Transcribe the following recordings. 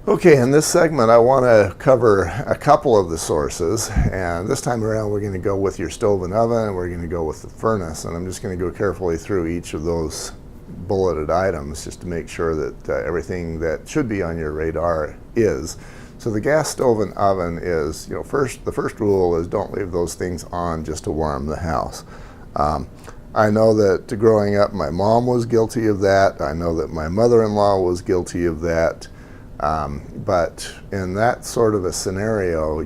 Okay, in this segment I want to cover a couple of the sources, and this time around we're going to go with your stove and oven, and we're going to go with the furnace, and I'm just going to go carefully through each of those bulleted items just to make sure that everything that should be on your radar is. So the gas stove and oven is, the first rule is don't leave those things on just to warm the house. I know that growing up my mom was guilty of that. I know that my mother-in-law was guilty of that. But in that sort of a scenario,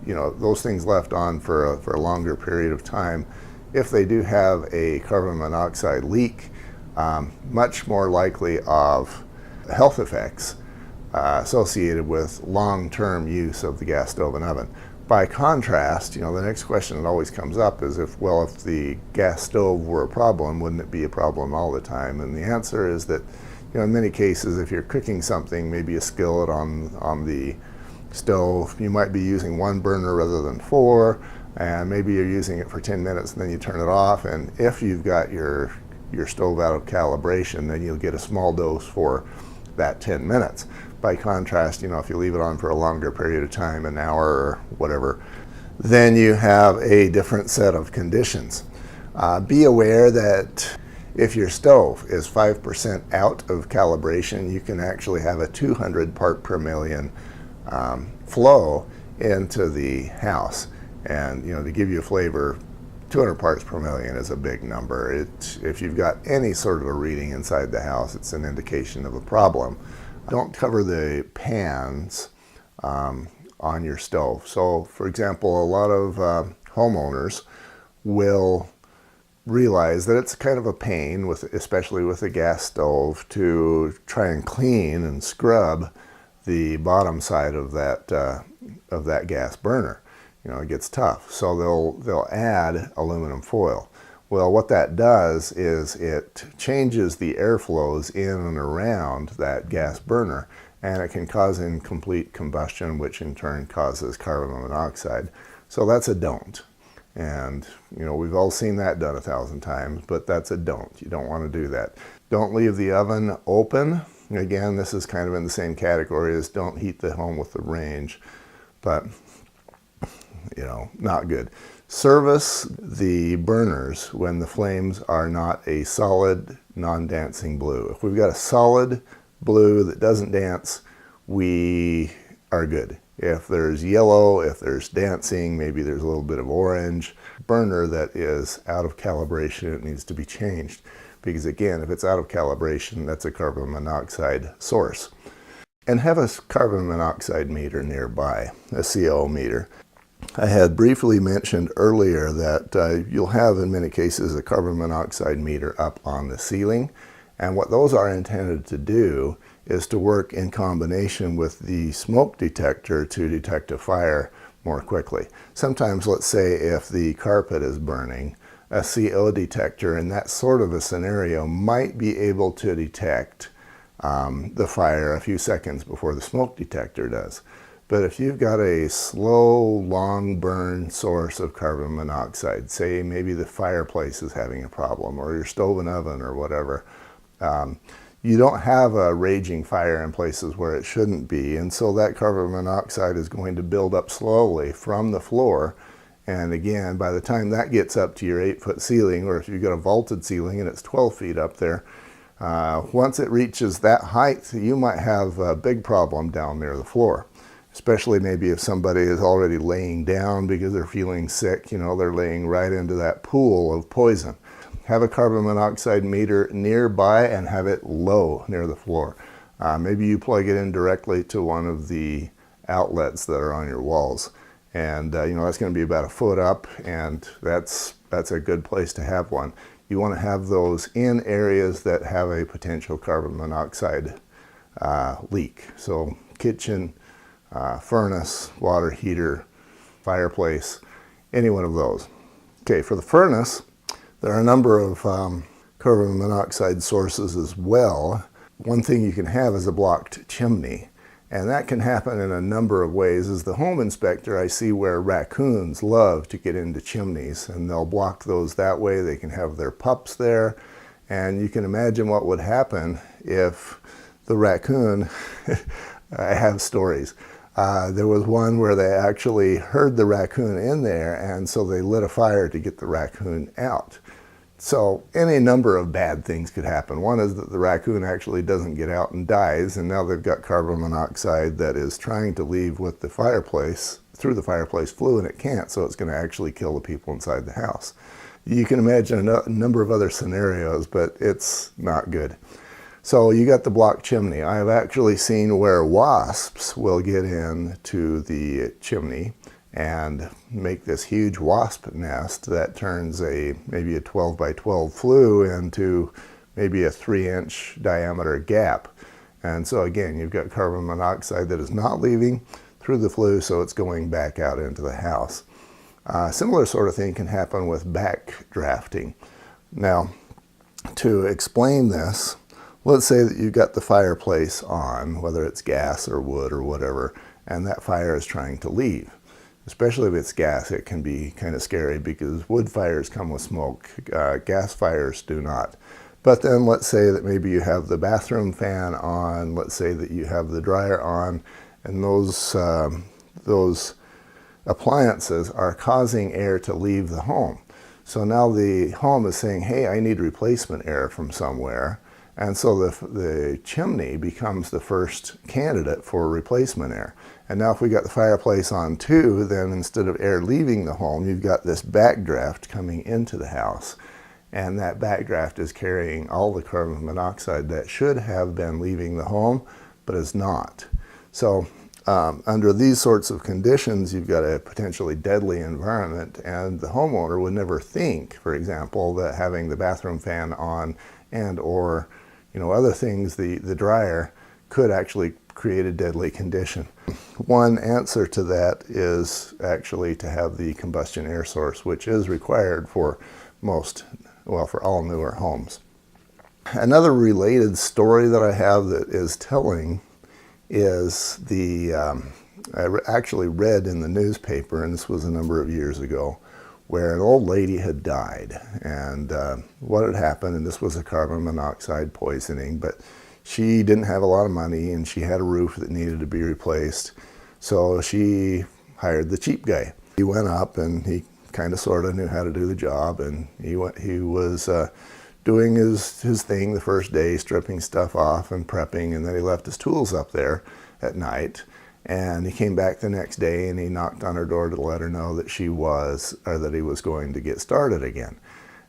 those things left on for a longer period of time, if they do have a carbon monoxide leak, much more likely of health effects associated with long-term use of the gas stove and oven. By contrast, the next question that always comes up is if the gas stove were a problem, wouldn't it be a problem all the time? And the answer is that in many cases, if you're cooking something, maybe a skillet on the stove, you might be using one burner rather than 4, and maybe you're using it for 10 minutes and then you turn it off, and if you've got your stove out of calibration, then you'll get a small dose for that 10 minutes. By contrast, if you leave it on for a longer period of time, an hour or whatever, then you have a different set of conditions. Be aware that if your stove is 5% out of calibration, you can actually have a 200 part per million flow into the house. And to give you a flavor, 200 parts per million is a big number. If you've got any sort of a reading inside the house, it's an indication of a problem. Don't cover the pans on your stove. So, for example, a lot of homeowners will realize that it's kind of a pain, especially with a gas stove, to try and clean and scrub the bottom side of that gas burner. It gets tough, so they'll add aluminum foil. Well, what that does is it changes the airflows in and around that gas burner, and it can cause incomplete combustion, which in turn causes carbon monoxide. So that's a don't. And we've all seen that done 1,000 times, but that's a don't. You don't want to do that. Don't leave the oven open. Again, this is kind of in the same category as don't heat the home with the range, but not good. Service the burners when the flames are not a solid, non-dancing blue. If we've got a solid blue that doesn't dance, we are good. If there's yellow, if there's dancing, maybe there's a little bit of orange, burner that is out of calibration, it needs to be changed. Because again, if it's out of calibration, that's a carbon monoxide source. And have a carbon monoxide meter nearby, a CO meter. I had briefly mentioned earlier that you'll have in many cases a carbon monoxide meter up on the ceiling, and what those are intended to do is to work in combination with the smoke detector to detect a fire more quickly. Sometimes, let's say if the carpet is burning, a CO detector in that sort of a scenario might be able to detect the fire a few seconds before the smoke detector does. But if you've got a slow, long burn source of carbon monoxide, say maybe the fireplace is having a problem, or your stove and oven or whatever, you don't have a raging fire in places where it shouldn't be, and so that carbon monoxide is going to build up slowly from the floor. And again, by the time that gets up to your 8-foot ceiling, or if you've got a vaulted ceiling and it's 12 feet up there, once it reaches that height, you might have a big problem down near the floor. Especially maybe if somebody is already laying down because they're feeling sick, they're laying right into that pool of poison. Have a carbon monoxide meter nearby and have it low near the floor. Maybe you plug it in directly to one of the outlets that are on your walls. And that's going to be about 1 foot up, and that's a good place to have one. You want to have those in areas that have a potential carbon monoxide leak. So kitchen, furnace, water heater, fireplace, any one of those. Okay, for the furnace, there are a number of carbon monoxide sources as well. One thing you can have is a blocked chimney, and that can happen in a number of ways. As the home inspector, I see where raccoons love to get into chimneys, and they'll block those that way. They can have their pups there, and you can imagine what would happen if the raccoon, I have stories. There was one where they actually heard the raccoon in there, and so they lit a fire to get the raccoon out. So any number of bad things could happen. One is that the raccoon actually doesn't get out and dies, and now they've got carbon monoxide that is trying to leave with the fireplace, through the fireplace flue, and it can't, so it's going to actually kill the people inside the house. You can imagine a number of other scenarios, but it's not good. So you got the blocked chimney. I've actually seen where wasps will get into the chimney and make this huge wasp nest that turns maybe a 12 by 12 flue into maybe a 3-inch diameter gap. And so again, you've got carbon monoxide that is not leaving through the flue, so it's going back out into the house. Similar sort of thing can happen with backdrafting. Now, to explain this, let's say that you've got the fireplace on, whether it's gas or wood or whatever, and that fire is trying to leave. Especially if it's gas, it can be kind of scary because wood fires come with smoke, gas fires do not. But then let's say that maybe you have the bathroom fan on, let's say that you have the dryer on, and those appliances are causing air to leave the home. So now the home is saying, hey, I need replacement air from somewhere. And so the chimney becomes the first candidate for replacement air. And now if we got the fireplace on too, then instead of air leaving the home, you've got this backdraft coming into the house. And that backdraft is carrying all the carbon monoxide that should have been leaving the home, but is not. So under these sorts of conditions, you've got a potentially deadly environment, and the homeowner would never think, for example, that having the bathroom fan on and or other things, the dryer, could actually create a deadly condition. One answer to that is actually to have the combustion air source, which is required for for all newer homes. Another related story that I have that is telling is I actually read in the newspaper, and this was a number of years ago, where an old lady had died. And what had happened, and this was a carbon monoxide poisoning, but she didn't have a lot of money, and she had a roof that needed to be replaced. So she hired the cheap guy. He went up, and he kind of sort of knew how to do the job, and he was doing his thing the first day, stripping stuff off and prepping, and then he left his tools up there at night. And he came back the next day, and he knocked on her door to let her know that he was going to get started again.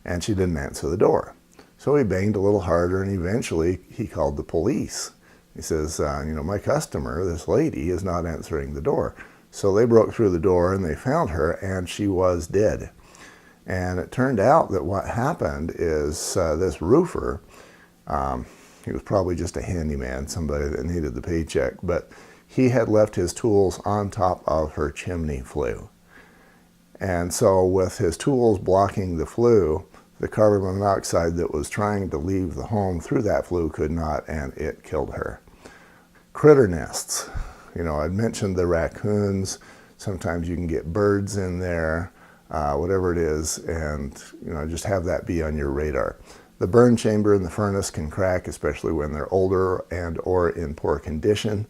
And she didn't answer the door. So he banged a little harder, and eventually he called the police. He says, my customer, this lady, is not answering the door. So they broke through the door, and they found her, and she was dead. And it turned out that what happened is this roofer, he was probably just a handyman, somebody that needed the paycheck, but he had left his tools on top of her chimney flue. And so with his tools blocking the flue, the carbon monoxide that was trying to leave the home through that flue could not, and it killed her. Critter nests. I'd mentioned the raccoons. Sometimes you can get birds in there, whatever it is, and just have that be on your radar. The burn chamber and the furnace can crack, especially when they're older and or in poor condition.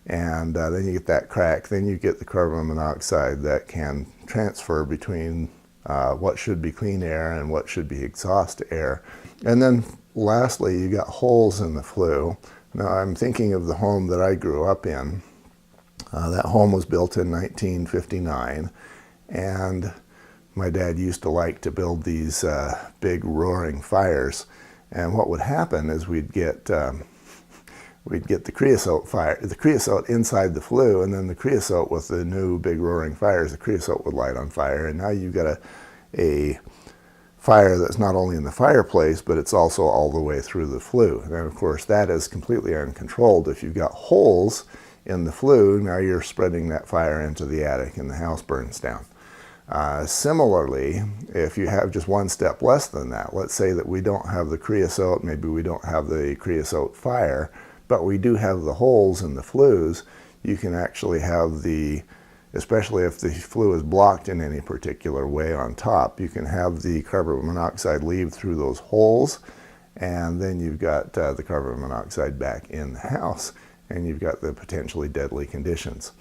And then you get that crack, then you get the carbon monoxide that can transfer between what should be clean air and what should be exhaust air. And then lastly, you got holes in the flue. Now I'm thinking of the home that I grew up in. That home was built in 1959, and my dad used to like to build these big roaring fires. And what would happen is we'd get the creosote inside the flue, and then the creosote with the new big roaring fires, the creosote would light on fire, and now you've got a fire that's not only in the fireplace, but it's also all the way through the flue. And of course, that is completely uncontrolled. If you've got holes in the flue, now you're spreading that fire into the attic, and the house burns down. Similarly, if you have just one step less than that, let's say that we don't have the creosote, maybe we don't have the creosote fire, but we do have the holes in the flues, you can actually have especially if the flue is blocked in any particular way on top, you can have the carbon monoxide leave through those holes, and then you've got the carbon monoxide back in the house, and you've got the potentially deadly conditions.